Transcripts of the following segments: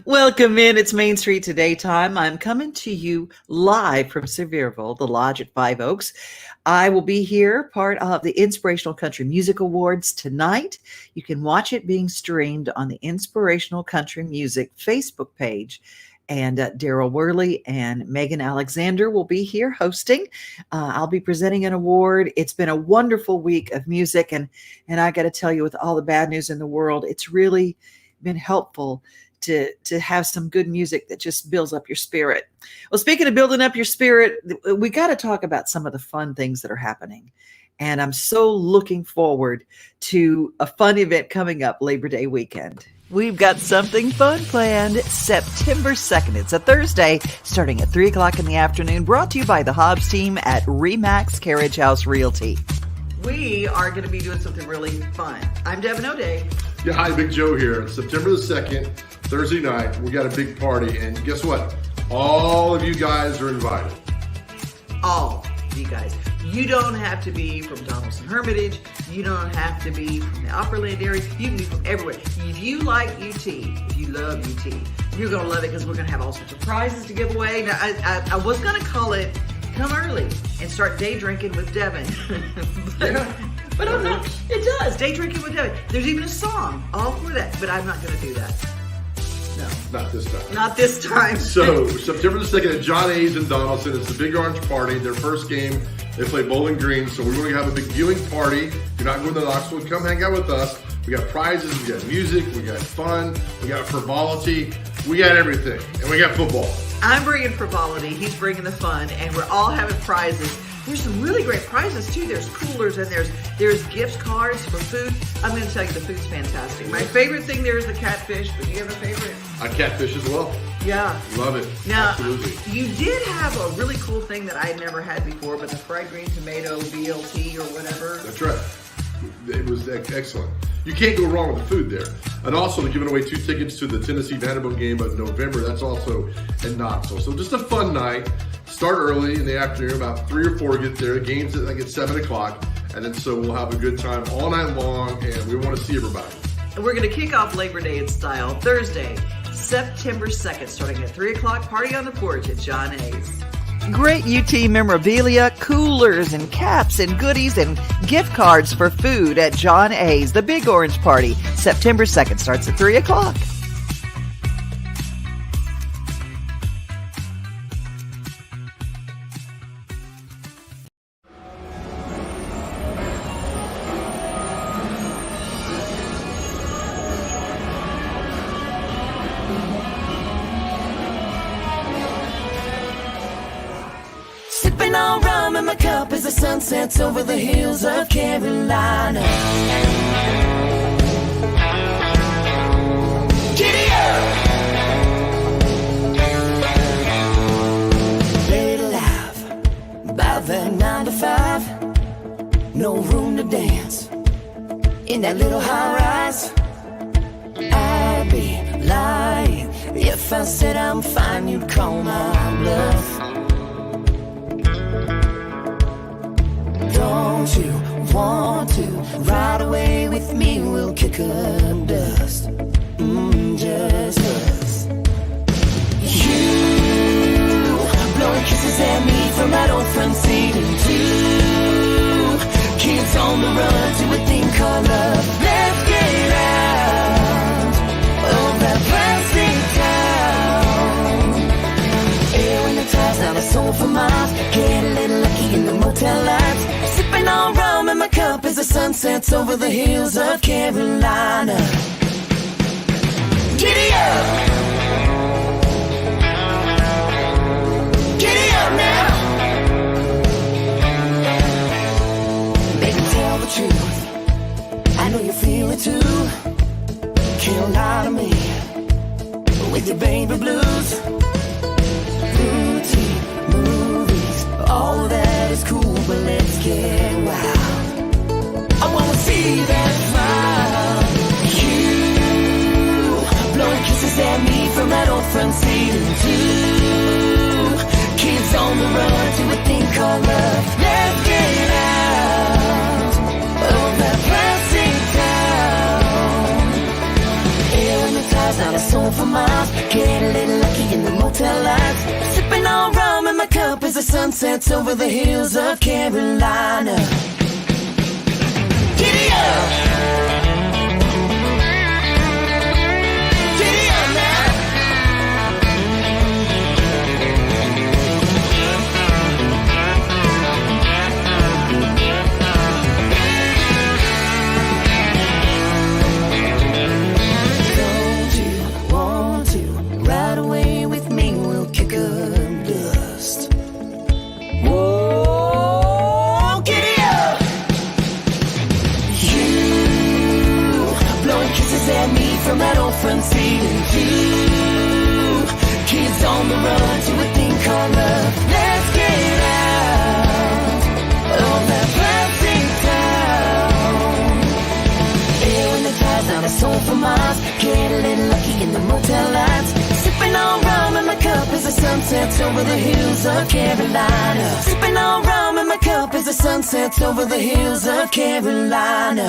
Welcome in. It's Main Street Today time. I'm coming to you live from Sevierville, the Lodge at Five Oaks. I will be here, part of the Inspirational Country Music Awards tonight. You can watch it being streamed on the Inspirational Country Music Facebook page. And Daryl Worley and Megan Alexander will be here hosting. I'll be presenting an award. It's been a wonderful week of music. And I got to tell you, with all the bad news in the world, it's really been helpful to have some good music that just builds up your spirit. Well, speaking of building up your spirit, we got to talk about some of the fun things that are happening. And I'm so looking forward to a fun event coming up Labor Day weekend. We've got something fun planned September 2nd. It's a Thursday starting at 3 o'clock in the afternoon, brought to you by the Hobbs team at Remax Carriage House Realty. We are going to be doing something really fun. I'm Devin O'Day. Yeah, hi, Big Joe here. September the 2nd, Thursday night, we got a big party. And guess what? All of you guys are invited. All of you guys. You don't have to be from Donaldson Hermitage. You don't have to be from the Opryland area. You can be from everywhere. If you like UT, if you love UT, you're going to love it because we're going to have all sorts of prizes to give away. Now, I was going to call it Come Early and Start Day Drinking with Devin. But I'm not. It does. Day Drinking with Devin. There's even a song all for that, but I'm not going to do that. No. Not this time. Not this time. So, September the 2nd at John A's in Donaldson. It's the Big Orange Party. Their first game, they play Bowling Green. So, we're going to have a big viewing party. If you're not going to Knoxville, come hang out with us. We got prizes, we got music, we got fun, we got frivolity, we got everything. And we got football. I'm bringing frivolity, he's bringing the fun, and we're all having prizes. There's some really great prizes too. There's coolers and there's gift cards for food. I'm going to tell you, the food's fantastic. My favorite thing there is the catfish, but do you have a favorite? I catfish as well. Yeah. Love it. Now, absolutely. You did have a really cool thing that I had never had before, but the fried green tomato BLT or whatever. That's right. It was excellent. You can't go wrong with the food there. And also, they're giving away 2 tickets to the Tennessee Vanderbilt game of November. That's also in Knoxville. So just a fun night. Start early in the afternoon, about 3 or 4 get there. Games at 7 o'clock. And then so we'll have a good time all night long, and we want to see everybody. And we're going to kick off Labor Day in style Thursday, September 2nd, starting at 3 o'clock. Party on the porch at John A's. Great UT memorabilia, coolers and caps and goodies and gift cards for food at John A's. The Big Orange Party, September 2nd, starts at 3 o'clock. Sipping on rum in my cup as the sun sets over the hills of Carolina. Giddy up! Late alive, about that 9 to 5. No room to dance in that little high rise. I'd be lying if I said I'm fine, you'd call my bluff. Don't you want to ride away with me? We'll kick up dust, just us. You blowing kisses at me from that old front seat, and 2 kids on the run to a thing called love. Let's get out of that plastic town. Air in the tires, not a soul for miles. Get a little lucky in the motel lights. Sipping on rum in my cup as the sun sets over the hills of Carolina. Giddy up! Giddy up now! Baby, tell the truth. I know you feel it too. Can't lie to me with your baby blues. Routine movies, all of that is cool, but let's get wild. I wanna see that smile. You blowing kisses at me from that old front seat, and 2 kids on the run to a thing called love. Let's get out of that plastic town. Air in the tires, ties, not a soul for miles. Get a little lucky in the motel lights. Sipping on rum in my cup as the sun sets over the hills of Carolina. Giddy up! From that old front seat and two kids on the run to a thing called love. Let's get out of that plastic town. Air in the tires, not a soul for miles. Get a little lucky in the motel lights. Sipping on rum in my cup as the sun sets over the hills of Carolina. Sipping on rum in my cup as the sun sets over the hills of Carolina.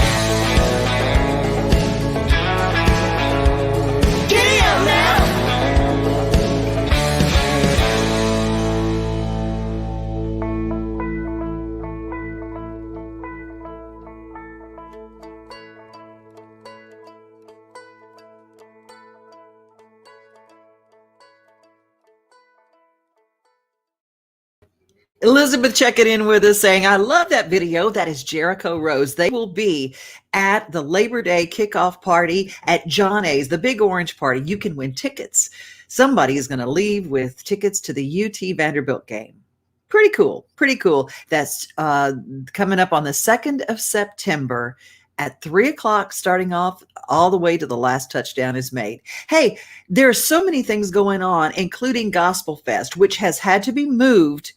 Elizabeth checking in with us saying, I love that video. That is Jericho Rose. They will be at the Labor Day kickoff party at John A's, the Big Orange Party. You can win tickets. Somebody is going to leave with tickets to the UT Vanderbilt game. Pretty cool. Pretty cool. That's coming up on the 2nd of September at 3:00, starting off all the way to the last touchdown is made. Hey, there are so many things going on, including Gospel Fest, which has had to be moved.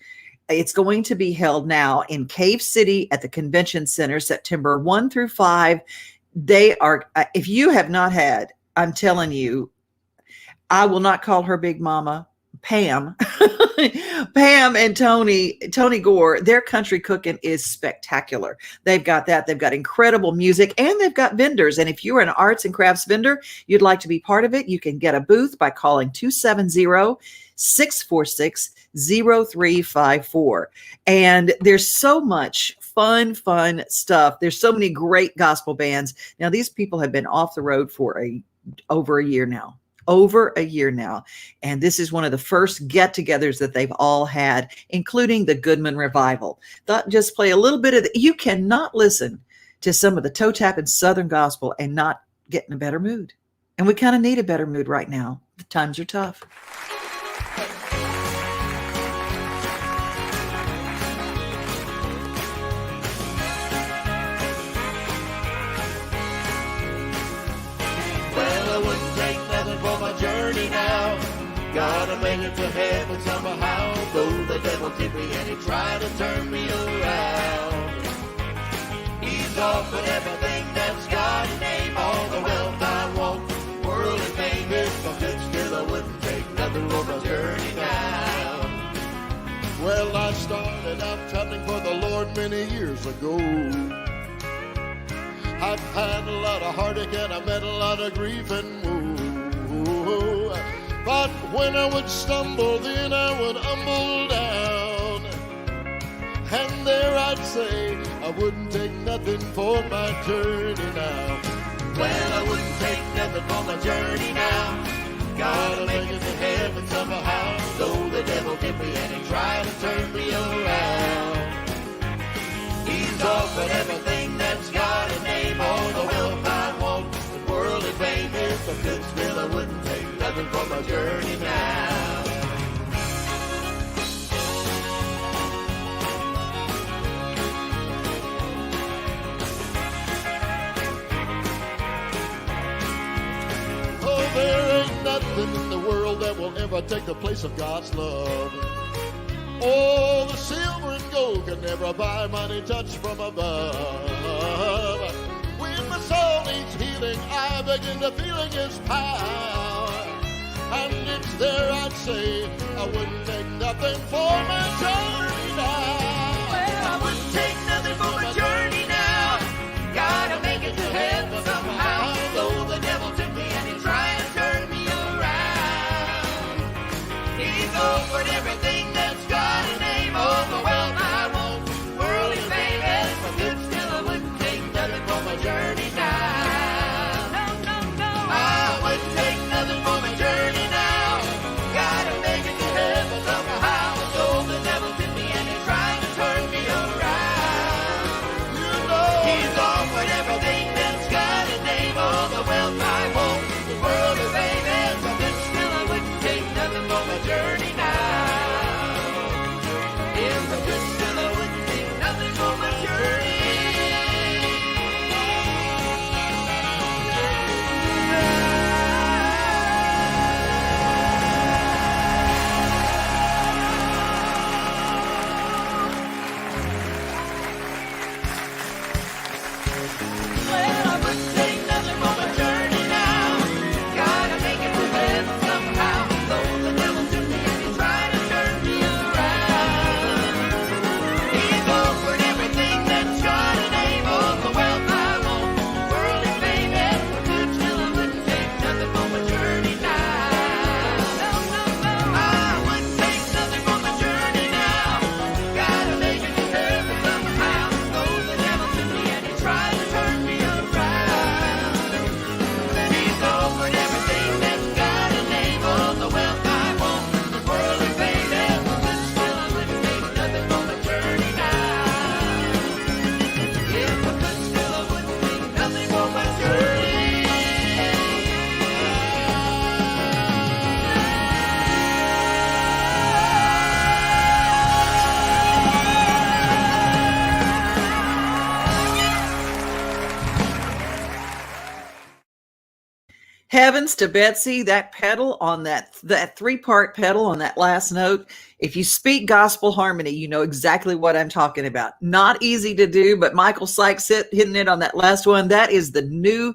It's going to be held now in Cave City at the Convention Center, September 1 through 5. They are, if you have not had, I'm telling you, I will not call her Big Mama, Pam. Pam and Tony Gore, their country cooking is spectacular. They've got that. They've got incredible music and they've got vendors. And if you're an arts and crafts vendor, you'd like to be part of it, you can get a booth by calling 270-646-0354. And there's so much fun stuff. There's so many great gospel bands. Now, these people have been off the road for over a year now. And this is one of the first get-togethers that they've all had, including the Goodman Revival. Thought just play a little bit of you cannot listen to some of the toe-tapping Southern gospel and not get in a better mood. And we kind of need a better mood right now. The times are tough. Gotta make it to heaven somehow. Though the devil did me and he tried to turn me around. He's offered everything that's got a name, all the wealth I want, worldly fame. If I could still, I wouldn't take nothing for my journey now. Well, I started out traveling for the Lord many years ago. I've had a lot of heartache and I met a lot of grief and woe. But when I would stumble, then I would humble down. And there I'd say, I wouldn't take nothing for my journey now. Well, I wouldn't take nothing for my journey now. Gotta make it to heaven somehow. Though the devil get me and he tried to turn me around. He's offered everything that's got a name, all the wealth I want, and worldly fame. If I could still, I wouldn't take nothing for my journey now. Oh, there ain't nothing in the world that will ever take the place of God's love. Oh, the silver and gold can never buy money touch from above. When my soul needs healing, I begin to feeling His power. And it's there I'd say, I wouldn't take nothing for my journey now. Well, I wouldn't take nothing for my journey now. Gotta make it to heaven somehow. Though the devil took me and he tried to turn Heavens to Betsy, that pedal on that three-part pedal on that last note. If you speak gospel harmony, you know exactly what I'm talking about. Not easy to do, but Michael Sykes hitting it on that last one. That is the new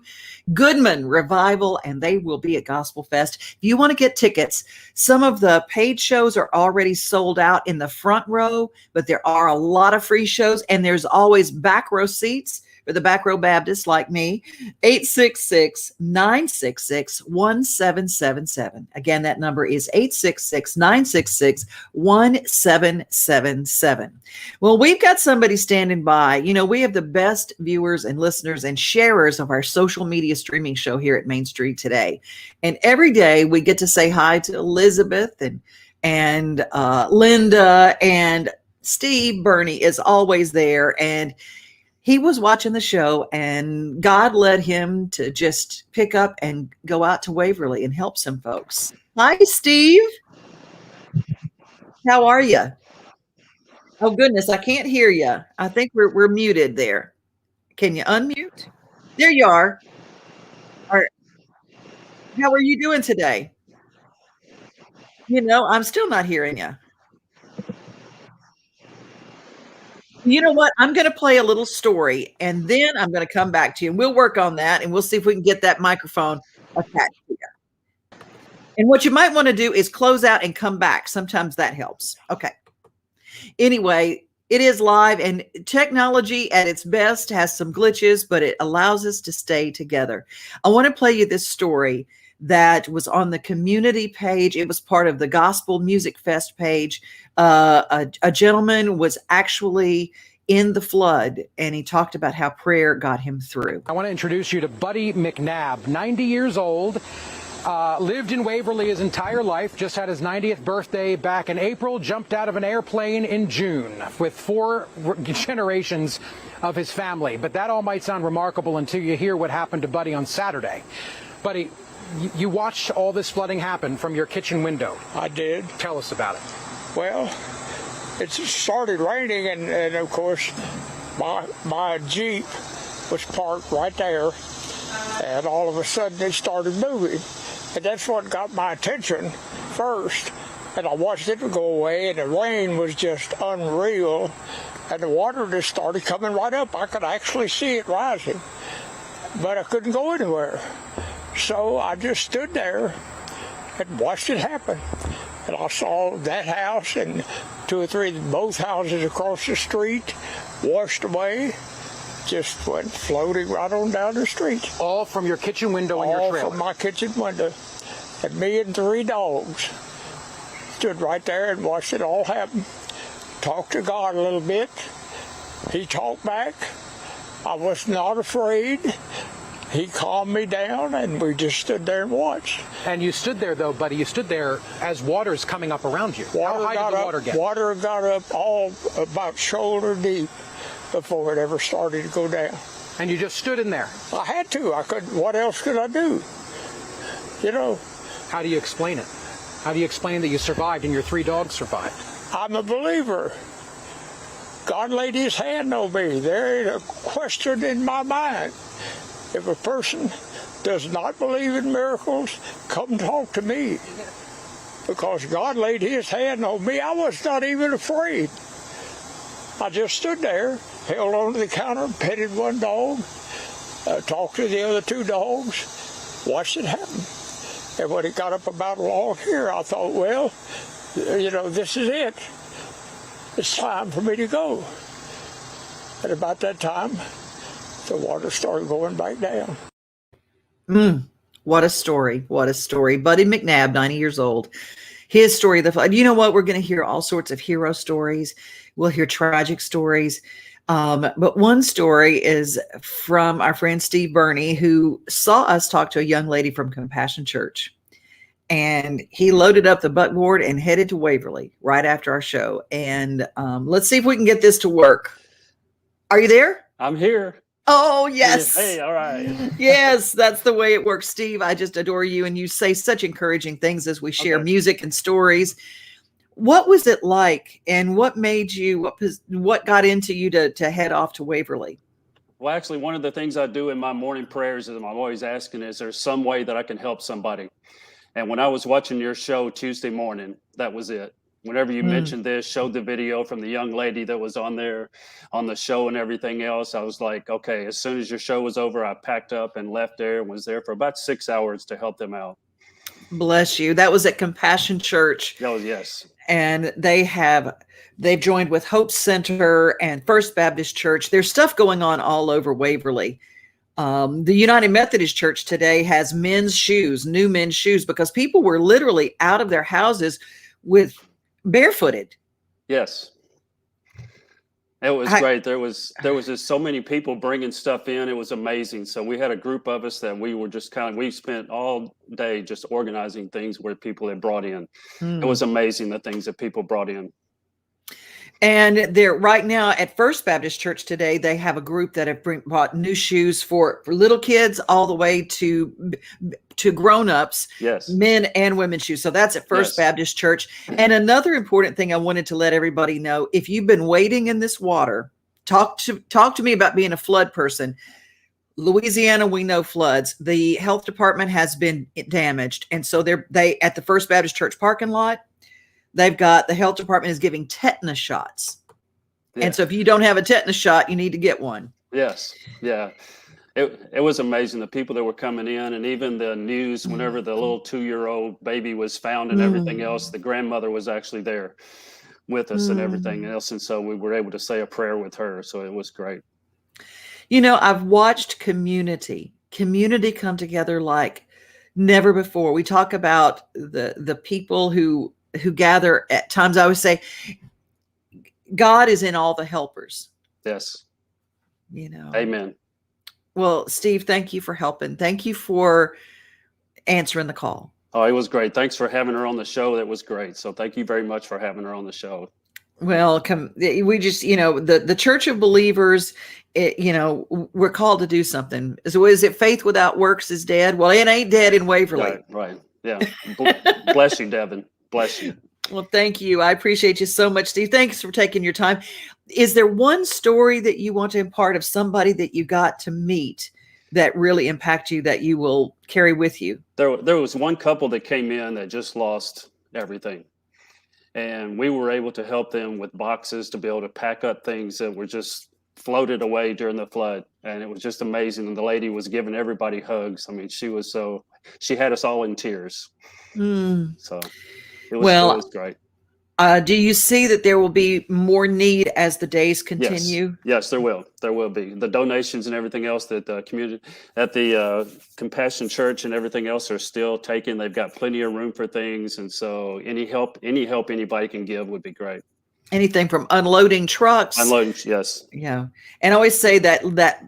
Goodman Revival, and they will be at Gospel Fest. If you want to get tickets, some of the paid shows are already sold out in the front row, but there are a lot of free shows, and there's always back row seats for the back row Baptists like me. 866-966-1777. Again, that number is 866-966-1777. Well, we've got somebody standing by. You know, we have the best viewers and listeners and sharers of our social media streaming show here at Main Street Today. And every day we get to say hi to Elizabeth and Linda, and Steve Burney is always there. And he was watching the show, and God led him to just pick up and go out to Waverly and help some folks. Hi, Steve. How are you? Oh, goodness, I can't hear you. I think we're muted there. Can you unmute? There you are. All right. How are you doing today? You know, I'm still not hearing you. You know what? I'm going to play a little story, and then I'm going to come back to you, and we'll work on that, and we'll see if we can get that microphone attached to you. And what you might want to do is close out and come back. Sometimes that helps. Okay. Anyway, it is live, and technology at its best has some glitches, but it allows us to stay together. I want to play you this story that was on the community page. It was part of the Gospel Music Fest page. A gentleman was actually in the flood, and he talked about how prayer got him through. I want to introduce you to Buddy McNabb, 90 years old, lived in Waverly his entire life, just had his 90th birthday back in April, jumped out of an airplane in June with 4 generations of his family. But that all might sound remarkable until you hear what happened to Buddy on Saturday. Buddy, you watched all this flooding happen from your kitchen window. I did. Tell us about it. Well, it started raining, and of course, my Jeep was parked right there, and all of a sudden it started moving. And that's what got my attention first. And I watched it go away, and the rain was just unreal, and the water just started coming right up. I could actually see it rising, but I couldn't go anywhere. So I just stood there and watched it happen. And I saw that house and 2 or 3, both houses across the street washed away, just went floating right on down the street. All from your kitchen window in your trailer? All from my kitchen window. And me and 3 dogs stood right there and watched it all happen. Talked to God a little bit. He talked back. I was not afraid. He calmed me down, and we just stood there and watched. And you stood there, though, buddy. You stood there as water's coming up around you. How high did the water get? Water got up all about shoulder deep before it ever started to go down. And you just stood in there? I had to. I couldn't. What else could I do? You know. How do you explain it? How do you explain that you survived and your 3 dogs survived? I'm a believer. God laid his hand on me. There ain't a question in my mind. If a person does not believe in miracles, come talk to me. Because God laid his hand on me. I was not even afraid. I just stood there, held onto the counter, petted 1 dog, talked to the other 2 dogs, watched it happen. And when it got up about along here, I thought, well, you know, this is it. It's time for me to go. And about that time, the water started going back down. What a story. What a story. Buddy McNabb, 90 years old. His story of the flood. You know what? We're going to hear all sorts of hero stories. We'll hear tragic stories. But one story is from our friend Steve Burney, who saw us talk to a young lady from Compassion Church. And he loaded up the buckboard and headed to Waverly right after our show. And let's see if we can get this to work. Are you there? I'm here. Oh, yes. Hey, all right. Yes, that's the way it works. Steve, I just adore you. And you say such encouraging things as we share music and stories. What was it like, and what made you, what got into you to head off to Waverly? Well, actually, one of the things I do in my morning prayers is I'm always asking, is there some way that I can help somebody? And when I was watching your show Tuesday morning, that was it. Whenever you Mm. mentioned this, showed the video from the young lady that was on there on the show and everything else, I was like, okay, as soon as your show was over, I packed up and left there and was there for about 6 hours to help them out. Bless you. That was at Compassion Church, Oh, yes. and they've joined with Hope Center and First Baptist Church. There's stuff going on all over Waverly. The United Methodist Church today has new men's shoes, because people were literally out of their houses with barefooted. Yes. It was great. There was just so many people bringing stuff in. It was amazing. So we had a group of us that we were just we spent all day just organizing things where people had brought in. It was amazing, the things that people brought in. And they're right now at First Baptist Church today, they have a group that have bought new shoes for little kids all the way to grown-ups, Yes. men and women's shoes. So that's at First Yes. Baptist Church. And another important thing I wanted to let everybody know, if you've been wading in this water, talk to me about being a flood person. Louisiana, we know floods. The health department has been damaged. And so they at the First Baptist Church parking lot, they've got, the health department is giving tetanus shots. Yeah. And so if you don't have a tetanus shot, you need to get one. Yes. Yeah. It was amazing, the people that were coming in, and even the news, whenever the little 2-year-old baby was found and everything else, the grandmother was actually there with us and everything else. And so we were able to say a prayer with her. So it was great. You know, I've watched community come together like never before. We talk about the people who gather at times. I always say, God is in all the helpers. Yes. You know. Amen. Well, Steve, thank you for helping. Thank you for answering the call. Oh, it was great. Thanks for having her on the show. That was great. So thank you very much for having her on the show. Well, we just, the Church of Believers, we're called to do something. So is it faith without works is dead? Well, it ain't dead in Waverly. Right. Yeah. Bless you, Devin. Bless you. Well, thank you. I appreciate you so much, Steve. Thanks for taking your time. Is there one story that you want to impart of somebody that you got to meet that really impacted you, that you will carry with you? There was one couple that came in that just lost everything. And we were able to help them with boxes to be able to pack up things that were just floated away during the flood. And it was just amazing. And the lady was giving everybody hugs. I mean, she had us all in tears. So it was great. Do you see that there will be more need as the days continue? Yes, there will. There will be. The donations and everything else that the community at the Compassion Church and everything else are still taking. They've got plenty of room for things. And so any help anybody can give would be great. Anything from unloading trucks. Unloading, yes. Yeah. And I always say that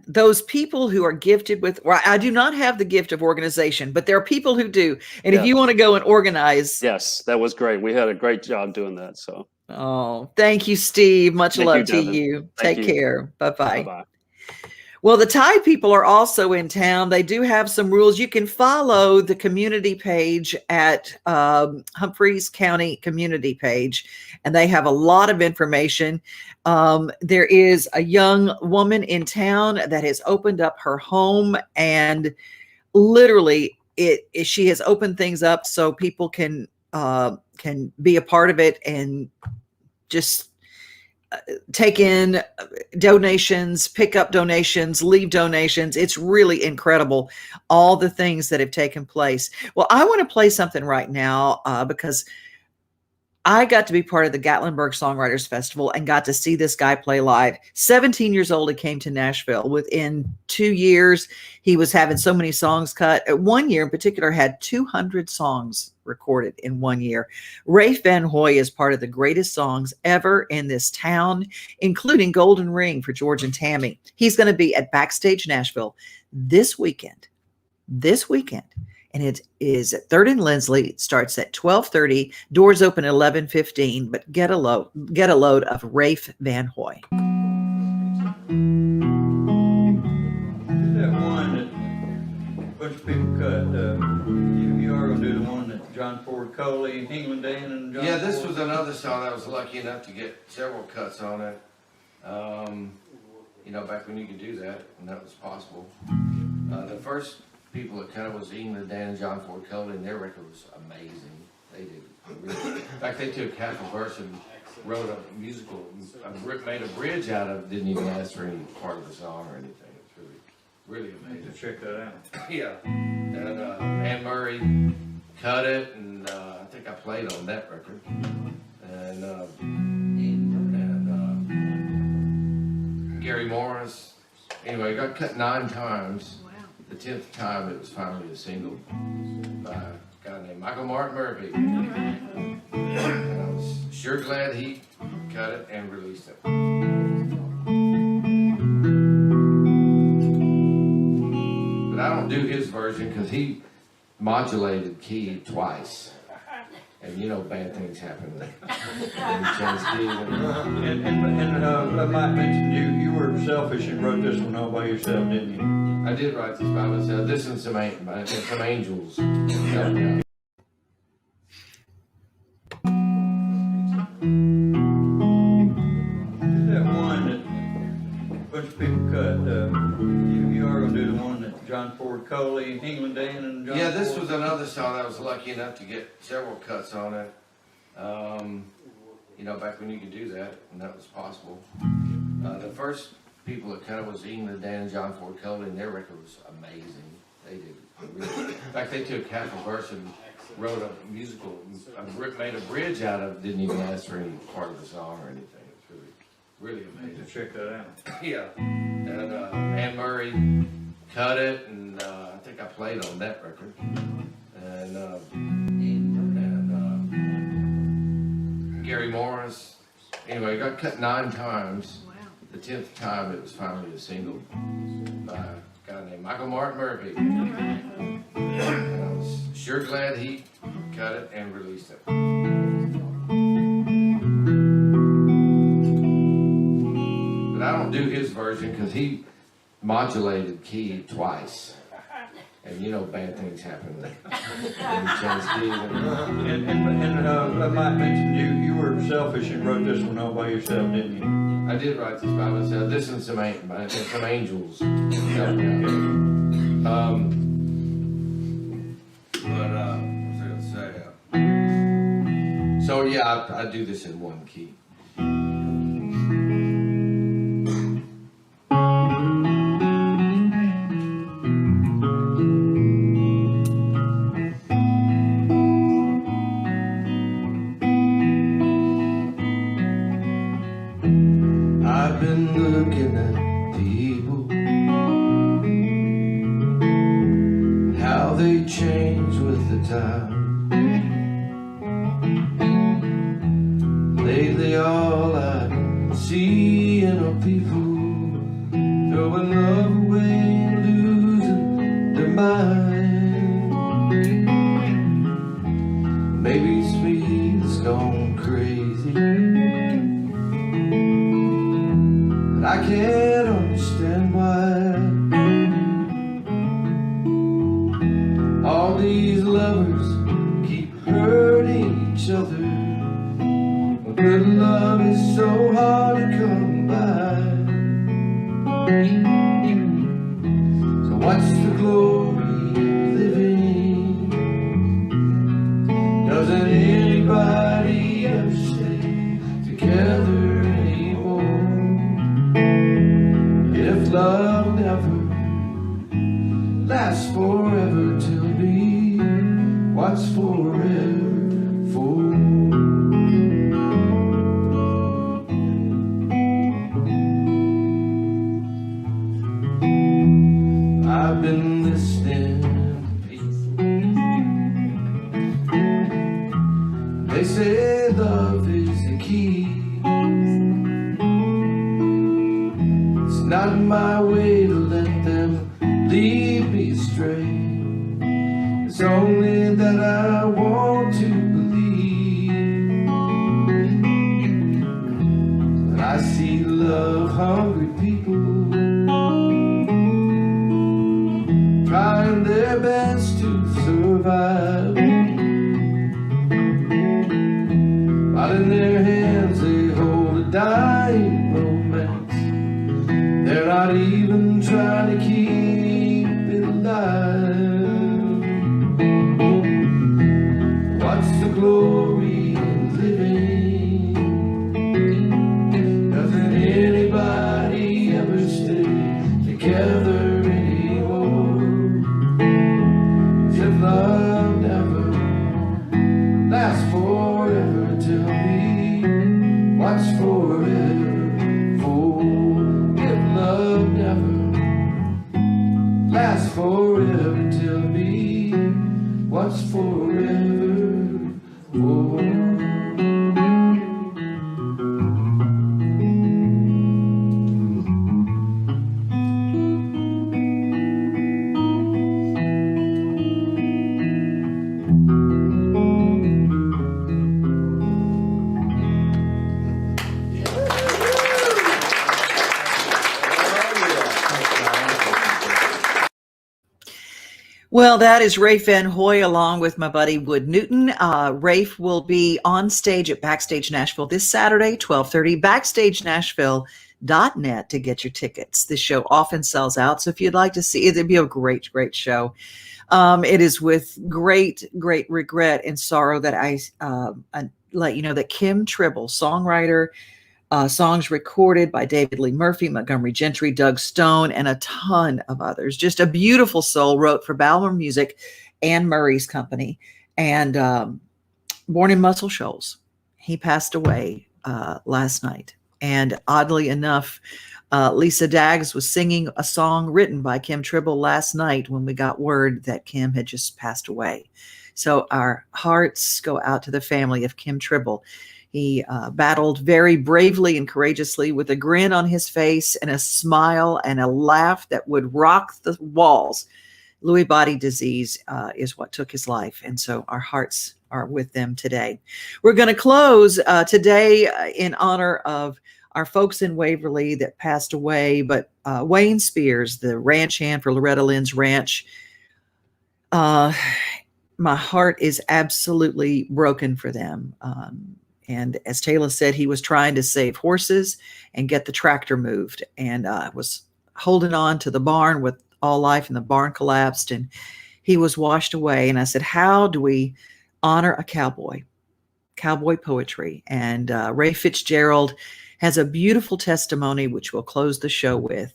those people who are gifted with, well, I do not have the gift of organization, but there are people who do. And if you want to go and organize. Yes, that was great. We had a great job doing that. So. Oh, thank you, Steve. Much love to you. Take care. Bye-bye. Bye-bye. Well, the Thai people are also in town. They do have some rules. You can follow the community page at Humphreys County community page, and they have a lot of information. There is a young woman in town that has opened up her home, and literally she has opened things up so people can be a part of it and just take in donations, pick up donations, leave donations. It's really incredible, all the things that have taken place. Well, I want to play something right now because I got to be part of the Gatlinburg Songwriters Festival and got to see this guy play live. 17 years old, he came to Nashville. Within 2 years, he was having so many songs cut. 1 year in particular had 200 songs recorded in 1 year. Rafe Van Hoy is part of the greatest songs ever in this town, including Golden Ring for George and Tammy. He's going to be at Backstage Nashville this weekend. And it is at 3rd and Lindsley. It starts at 12:30. Doors open at 11:15. But get a load of Rafe Van Hoy. That one that a bunch of people cut. You are going to do the one that John Ford Coley, England Dan, and John. Yeah, this Ford. was another song I was lucky enough to get several cuts on it. you know, back when you could do that, and that was possible. The first people that cut it was England, Dan, and John Ford Coley, and their record was amazing. They did really, in fact, they took half a verse and wrote a musical, made a bridge out of it, didn't even ask for any part of the song or anything. It's really amazing. Check that out. Yeah, and Anne Murray cut it, and I think I played on that record, and Gary Morris. Anyway, it got cut 9 times. Wow. The 10th time, it was finally a single by a guy named Michael Martin Murphy. And I was sure glad he cut it and released it. But I don't do his version because he modulated key twice. And you know bad things happen when you change keys. And I might mention, you were selfish and wrote this one all by yourself, didn't you? I did write this by myself. This and some angels. Helped me out. That one that a bunch of people cut, you are going to do the one that John Ford Coley, England Dan, and John Yeah, this Ford. was another song I was lucky enough to get several cuts on it. You know, back when you could do that, and that was possible. The first people that cut it was England, Dan, and John Ford Coley, and their record was amazing. They did really, in fact, they took half a verse and wrote a musical, made a bridge out of it, didn't even ask for any part of the song or anything. It's really amazing. Check that out. Yeah, and Anne Murray cut it, and I think I played on that record, and Gary Morris. Anyway, it got cut 9 times. Wow. The 10th time, it was finally a single by a guy named Michael Martin Murphy. And I was sure glad he cut it and released it. But I don't do his version because he modulated key twice. And you know bad things happen when you change keys. And I might mention, you were selfish and wrote this one all by yourself, didn't you? I did write this by myself. This and some angels. Helped me out. What was I gonna say? So yeah, I do this in one key. I've been looking at people, how they change with the time. Lately all I see are people throwing love away and losing their mind. Maybe it's me that's gone crazy, I can't understand why all these lovers keep hurting each other. Good love is so hard to come by. So what's the glory of living? Doesn't anybody ever stay together anymore? If love never lasts forever, tell me what's forever for? I've been listening to people. They say love is the key. It's not my way to let them lead me astray. It's only that I want to believe. But I see love-hungry people trying their best to survive, while in their hands they hold a dying romance. Their Well, that is Rafe Van Hoy along with my buddy Wood Newton. Rafe will be on stage at Backstage Nashville this Saturday, 12:30. BackstageNashville.net to get your tickets. This show often sells out, so if you'd like to see it, it'd be a great, great show. It is with great, great regret and sorrow that I let you know that Kim Tribble, songwriter, songs recorded by David Lee Murphy, Montgomery Gentry, Doug Stone, and a ton of others. Just a beautiful soul, wrote for Balmer Music and Murray's Company, and born in Muscle Shoals. He passed away last night. And oddly enough, Lisa Daggs was singing a song written by Kim Tribble last night when we got word that Kim had just passed away. So our hearts go out to the family of Kim Tribble. He battled very bravely and courageously with a grin on his face and a smile and a laugh that would rock the walls. Lewy body disease is what took his life. And so our hearts are with them today. We're going to close today in honor of our folks in Waverly that passed away. But Wayne Spears, the ranch hand for Loretta Lynn's ranch, my heart is absolutely broken for them. And as Taylor said, he was trying to save horses and get the tractor moved, and was holding on to the barn with all life, and the barn collapsed and he was washed away. And I said, how do we honor a cowboy? Cowboy poetry. And Ray Fitzgerald has a beautiful testimony, which we'll close the show with.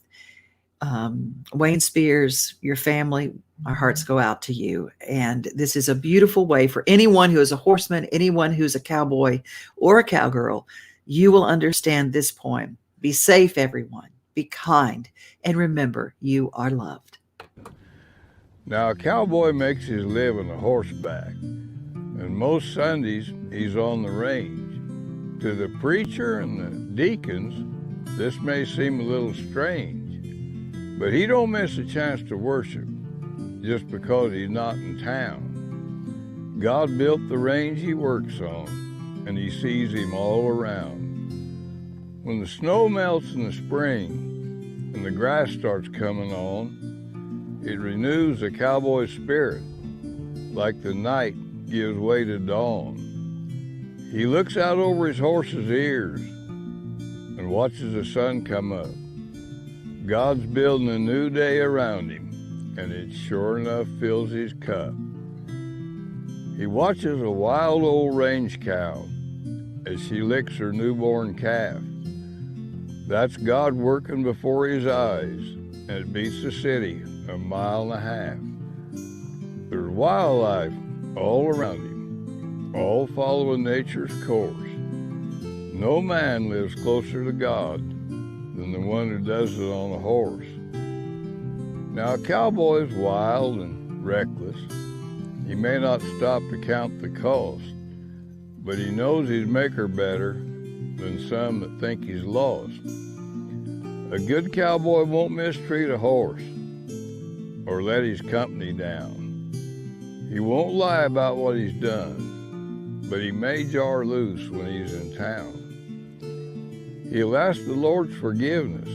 Wayne Spears, your family, our hearts go out to you. And this is a beautiful way for anyone who is a horseman, anyone who's a cowboy or a cowgirl. You will understand this poem. Be safe, everyone. Be kind. And remember, you are loved. Now, a cowboy makes his living a horseback, and most Sundays he's on the range. To the preacher and the deacons, this may seem a little strange, but he don't miss a chance to worship just because he's not in town. God built the range he works on, and he sees him all around. When the snow melts in the spring and the grass starts coming on, it renews the cowboy's spirit like the night gives way to dawn. He looks out over his horse's ears and watches the sun come up. God's building a new day around him, and it sure enough fills his cup. He watches a wild old range cow as she licks her newborn calf. That's God working before his eyes, and it beats the city a mile and a half. There's wildlife all around him, all following nature's course. No man lives closer to God than the one who does it on a horse. Now, a cowboy is wild and reckless. He may not stop to count the cost, but he knows his maker better than some that think he's lost. A good cowboy won't mistreat a horse or let his company down. He won't lie about what he's done, but he may jar loose when he's in town. He'll ask the Lord's forgiveness,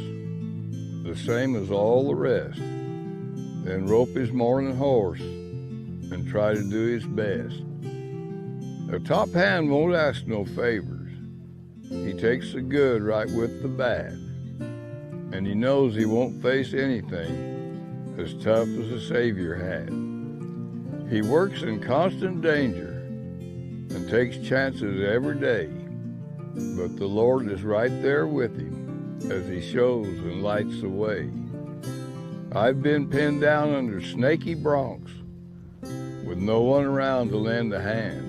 the same as all the rest, then rope his morning horse and try to do his best. A top hand won't ask no favors. He takes the good right with the bad, and he knows he won't face anything as tough as the Savior had. He works in constant danger and takes chances every day, but the Lord is right there with him as he shows and lights the way. I've been pinned down under snaky broncs with no one around to lend a hand,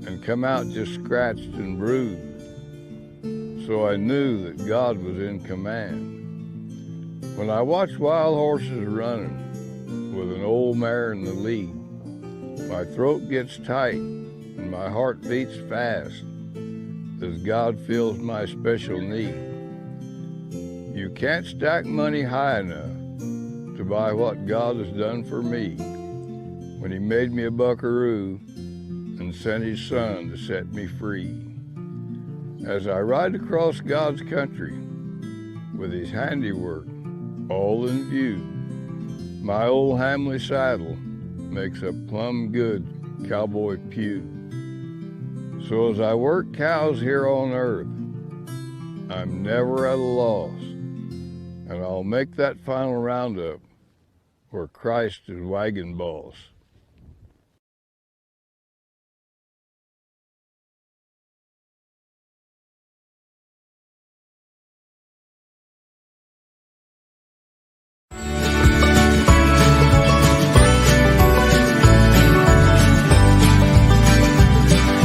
and come out just scratched and bruised, so I knew that God was in command. When I watch wild horses running with an old mare in the lead, my throat gets tight and my heart beats fast as God fills my special need. You can't stack money high enough to buy what God has done for me when he made me a buckaroo and sent his son to set me free. As I ride across God's country with his handiwork all in view, My old Hamley saddle makes a plumb good cowboy pew. So as I work cows here on earth, I'm never at a loss, and I'll make that final roundup where Christ is wagon boss.